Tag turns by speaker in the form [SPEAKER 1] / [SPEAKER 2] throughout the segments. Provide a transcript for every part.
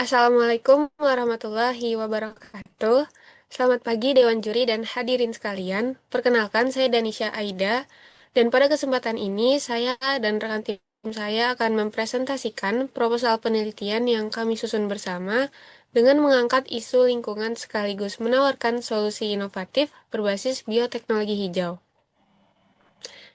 [SPEAKER 1] Assalamualaikum warahmatullahi wabarakatuh. Selamat pagi Dewan Juri dan hadirin sekalian. Perkenalkan saya Danisha Aida dan pada kesempatan ini saya dan rekan tim saya akan mempresentasikan proposal penelitian yang kami susun bersama dengan mengangkat isu lingkungan sekaligus menawarkan solusi inovatif berbasis bioteknologi hijau.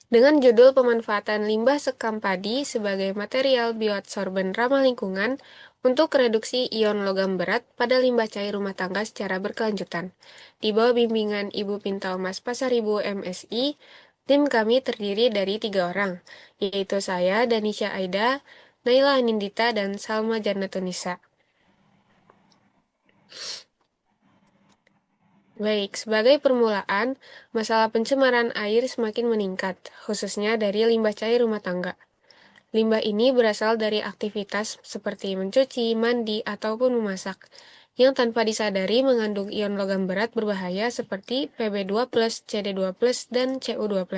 [SPEAKER 1] Dengan judul pemanfaatan limbah sekam padi sebagai material bioadsorben ramah lingkungan untuk reduksi ion logam berat pada limbah cair rumah tangga secara berkelanjutan. Di bawah bimbingan Ibu Pinta Mas Pasaribu MSI, tim kami terdiri dari 3 orang, yaitu saya, Danisha Aida, Naila Anindita, dan Salma Jannatunisa. Baik, sebagai permulaan, masalah pencemaran air semakin meningkat, khususnya dari limbah cair rumah tangga. Limbah ini berasal dari aktivitas seperti mencuci, mandi, ataupun memasak, yang tanpa disadari mengandung ion logam berat berbahaya seperti Pb2+, Cd2+, dan Cu2+.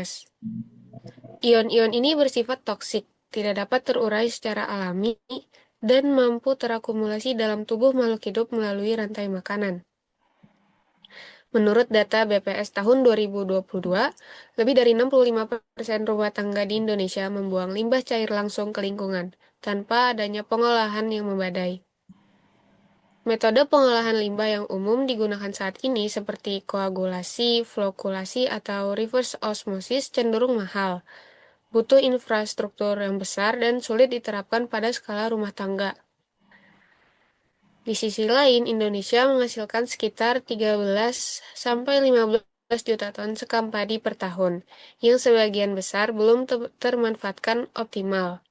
[SPEAKER 1] Ion-ion ini bersifat toksik, tidak dapat terurai secara alami, dan mampu terakumulasi dalam tubuh makhluk hidup melalui rantai makanan. Menurut data BPS tahun 2022, lebih dari 65% rumah tangga di Indonesia membuang limbah cair langsung ke lingkungan, tanpa adanya pengolahan yang memadai. Metode pengolahan limbah yang umum digunakan saat ini seperti koagulasi, flokulasi, atau reverse osmosis cenderung mahal, butuh infrastruktur yang besar dan sulit diterapkan pada skala rumah tangga. Di sisi lain, Indonesia menghasilkan sekitar 13 sampai 15 juta ton sekam padi per tahun, yang sebagian besar belum termanfaatkan optimal.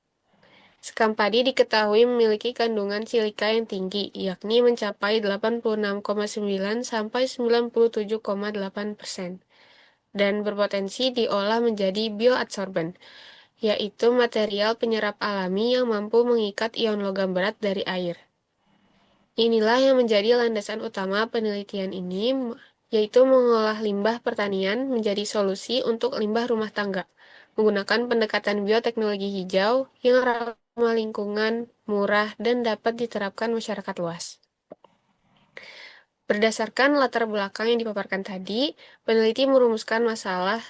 [SPEAKER 1] Sekam padi diketahui memiliki kandungan silika yang tinggi, yakni mencapai 86,9 sampai 97,8%, dan berpotensi diolah menjadi bioadsorben, yaitu material penyerap alami yang mampu mengikat ion logam berat dari air. Inilah yang menjadi landasan utama penelitian ini, yaitu mengolah limbah pertanian menjadi solusi untuk limbah rumah tangga, menggunakan pendekatan bioteknologi hijau yang ramah lingkungan, murah, dan dapat diterapkan masyarakat luas. Berdasarkan latar belakang yang dipaparkan tadi, peneliti merumuskan masalah.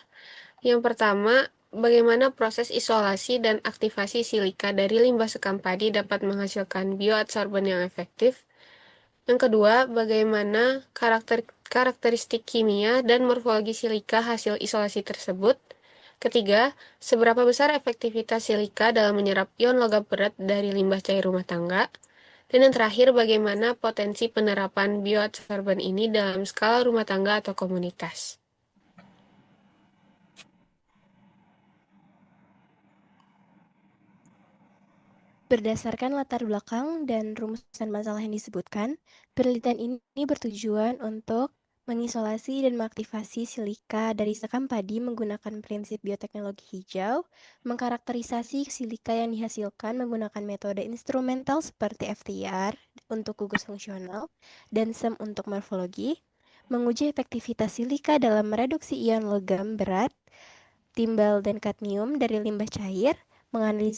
[SPEAKER 1] Yang pertama, bagaimana proses isolasi dan aktivasi silika dari limbah sekam padi dapat menghasilkan bioadsorben yang efektif. Yang kedua, bagaimana karakteristik kimia dan morfologi silika hasil isolasi tersebut. Ketiga, seberapa besar efektivitas silika dalam menyerap ion logam berat dari limbah cair rumah tangga. Dan yang terakhir, bagaimana potensi penerapan bioadsorben ini dalam skala rumah tangga atau komunitas.
[SPEAKER 2] Berdasarkan latar belakang dan rumusan masalah yang disebutkan, penelitian ini bertujuan untuk mengisolasi dan mengaktifasi silika dari sekam padi menggunakan prinsip bioteknologi hijau, mengkarakterisasi silika yang dihasilkan menggunakan metode instrumental seperti FTIR untuk gugus fungsional dan SEM untuk morfologi, menguji efektivitas silika dalam mereduksi ion logam berat, timbal dan kadmium dari limbah cair,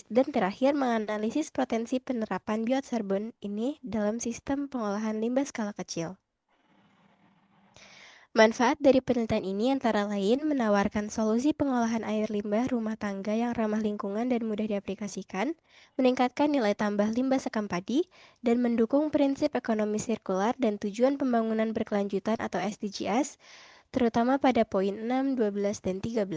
[SPEAKER 2] dan terakhir menganalisis potensi penerapan bioadsorben ini dalam sistem pengolahan limbah skala kecil. Manfaat dari penelitian ini antara lain menawarkan solusi pengolahan air limbah rumah tangga yang ramah lingkungan dan mudah diaplikasikan, meningkatkan nilai tambah limbah sekam padi, dan mendukung prinsip ekonomi sirkular dan tujuan pembangunan berkelanjutan atau SDGs, terutama pada poin 6, 12, dan 13.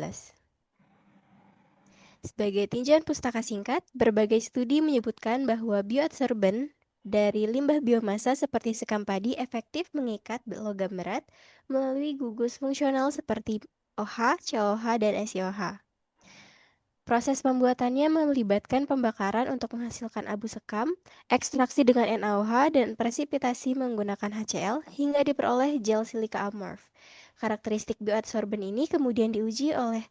[SPEAKER 2] Sebagai tinjauan pustaka singkat, berbagai studi menyebutkan bahwa bioadsorben dari limbah biomasa seperti sekam padi efektif mengikat logam berat melalui gugus fungsional seperti OH, COH, dan SiOH. Proses pembuatannya melibatkan pembakaran untuk menghasilkan abu sekam, ekstraksi dengan NaOH, dan presipitasi menggunakan HCl hingga diperoleh gel silika amorf. Karakteristik bioadsorben ini kemudian diuji oleh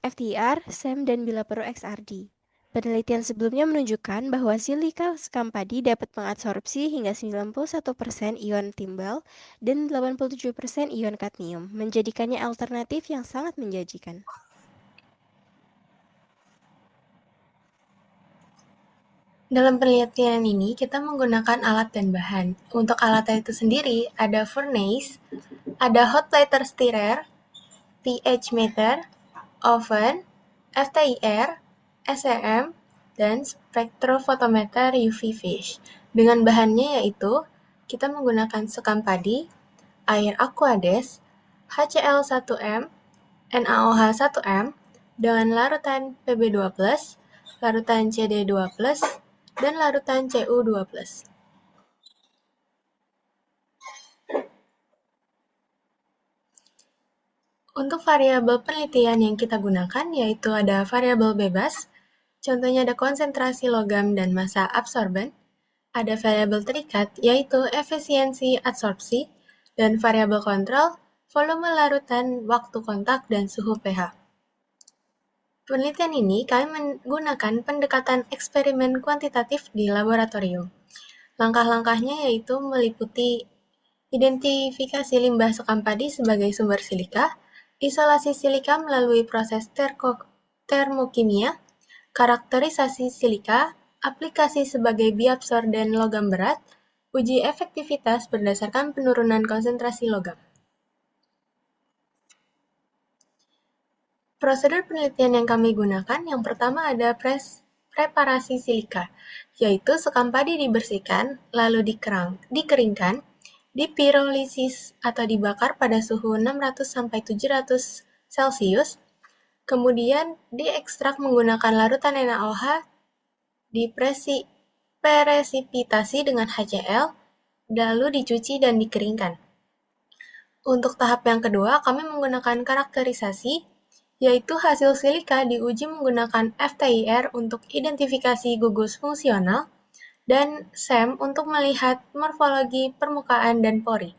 [SPEAKER 2] FTIR, SEM, dan bila perlu XRD. Penelitian sebelumnya menunjukkan bahwa silika sekam padi dapat mengabsorpsi hingga 91% ion timbal dan 87% ion kadmium, menjadikannya alternatif yang sangat menjanjikan.
[SPEAKER 1] Dalam penelitian ini, kita menggunakan alat dan bahan. Untuk alatnya itu sendiri, ada furnace, ada hot plate stirrer, pH meter, oven, FTIR, SEM, dan spektrofotometer UV fish. Dengan bahannya yaitu, kita menggunakan sekam padi, air Aquades, HCl1M, NaOH1M, dengan larutan Pb2+, larutan Cd2+, dan larutan Cu2+. Untuk variabel penelitian yang kita gunakan yaitu ada variabel bebas, contohnya ada konsentrasi logam dan massa absorben, ada variabel terikat yaitu efisiensi adsorpsi, dan variabel kontrol, volume larutan, waktu kontak, dan suhu pH. Penelitian ini kami menggunakan pendekatan eksperimen kuantitatif di laboratorium. Langkah-langkahnya yaitu meliputi identifikasi limbah sekam padi sebagai sumber silika, isolasi silika melalui proses termokimia, karakterisasi silika, aplikasi sebagai biabsor dan logam berat, uji efektivitas berdasarkan penurunan konsentrasi logam. Prosedur penelitian yang kami gunakan, yang pertama ada preparasi silika, yaitu sekam padi dibersihkan, lalu dikeringkan, dipirolisis atau dibakar pada suhu 600–700 Celcius, kemudian diekstrak menggunakan larutan NaOH, dipresipitasi dengan HCl, lalu dicuci dan dikeringkan. Untuk tahap yang kedua, kami menggunakan karakterisasi, yaitu hasil silika diuji menggunakan FTIR untuk identifikasi gugus fungsional, dan SEM untuk melihat morfologi permukaan dan pori.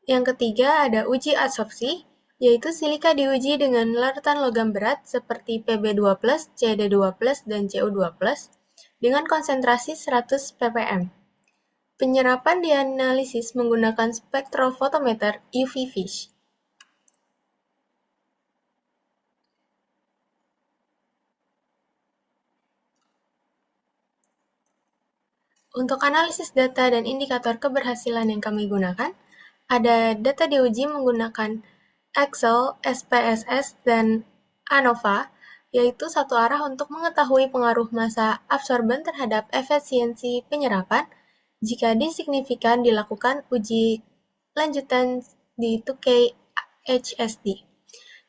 [SPEAKER 1] Yang ketiga ada uji adsorpsi, yaitu silika diuji dengan larutan logam berat seperti Pb2+, Cd2+, dan Cu2+, dengan konsentrasi 100 ppm. Penyerapan dianalisis menggunakan spektrofotometer UV fish. Untuk analisis data dan indikator keberhasilan yang kami gunakan, ada data diuji menggunakan Excel, SPSS, dan ANOVA, yaitu satu arah untuk mengetahui pengaruh massa absorben terhadap efisiensi penyerapan jika disignifikan dilakukan uji lanjutan di 2K HSD.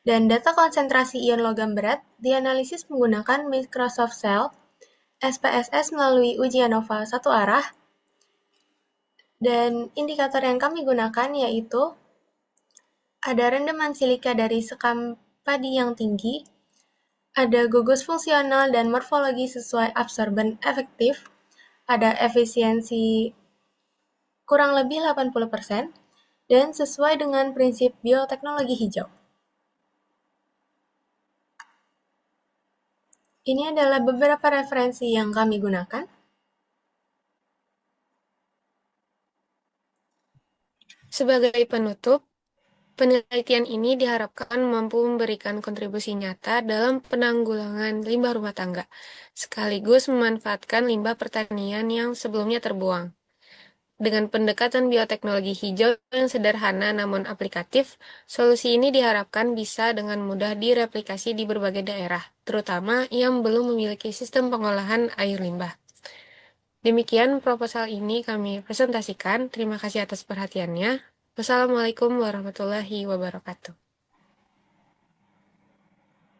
[SPEAKER 1] Dan data konsentrasi ion logam berat dianalisis menggunakan Microsoft Excel, SPSS melalui uji ANOVA satu arah, dan indikator yang kami gunakan yaitu ada rendaman silika dari sekam padi yang tinggi, ada gugus fungsional dan morfologi sesuai absorben efektif, ada efisiensi kurang lebih 80%, dan sesuai dengan prinsip bioteknologi hijau. Ini adalah beberapa referensi yang kami gunakan. Sebagai penutup, penelitian ini diharapkan mampu memberikan kontribusi nyata dalam penanggulangan limbah rumah tangga, sekaligus memanfaatkan limbah pertanian yang sebelumnya terbuang. Dengan pendekatan bioteknologi hijau yang sederhana namun aplikatif, solusi ini diharapkan bisa dengan mudah direplikasi di berbagai daerah, terutama yang belum memiliki sistem pengolahan air limbah. Demikian proposal ini kami presentasikan. Terima kasih atas perhatiannya. Wassalamualaikum warahmatullahi wabarakatuh.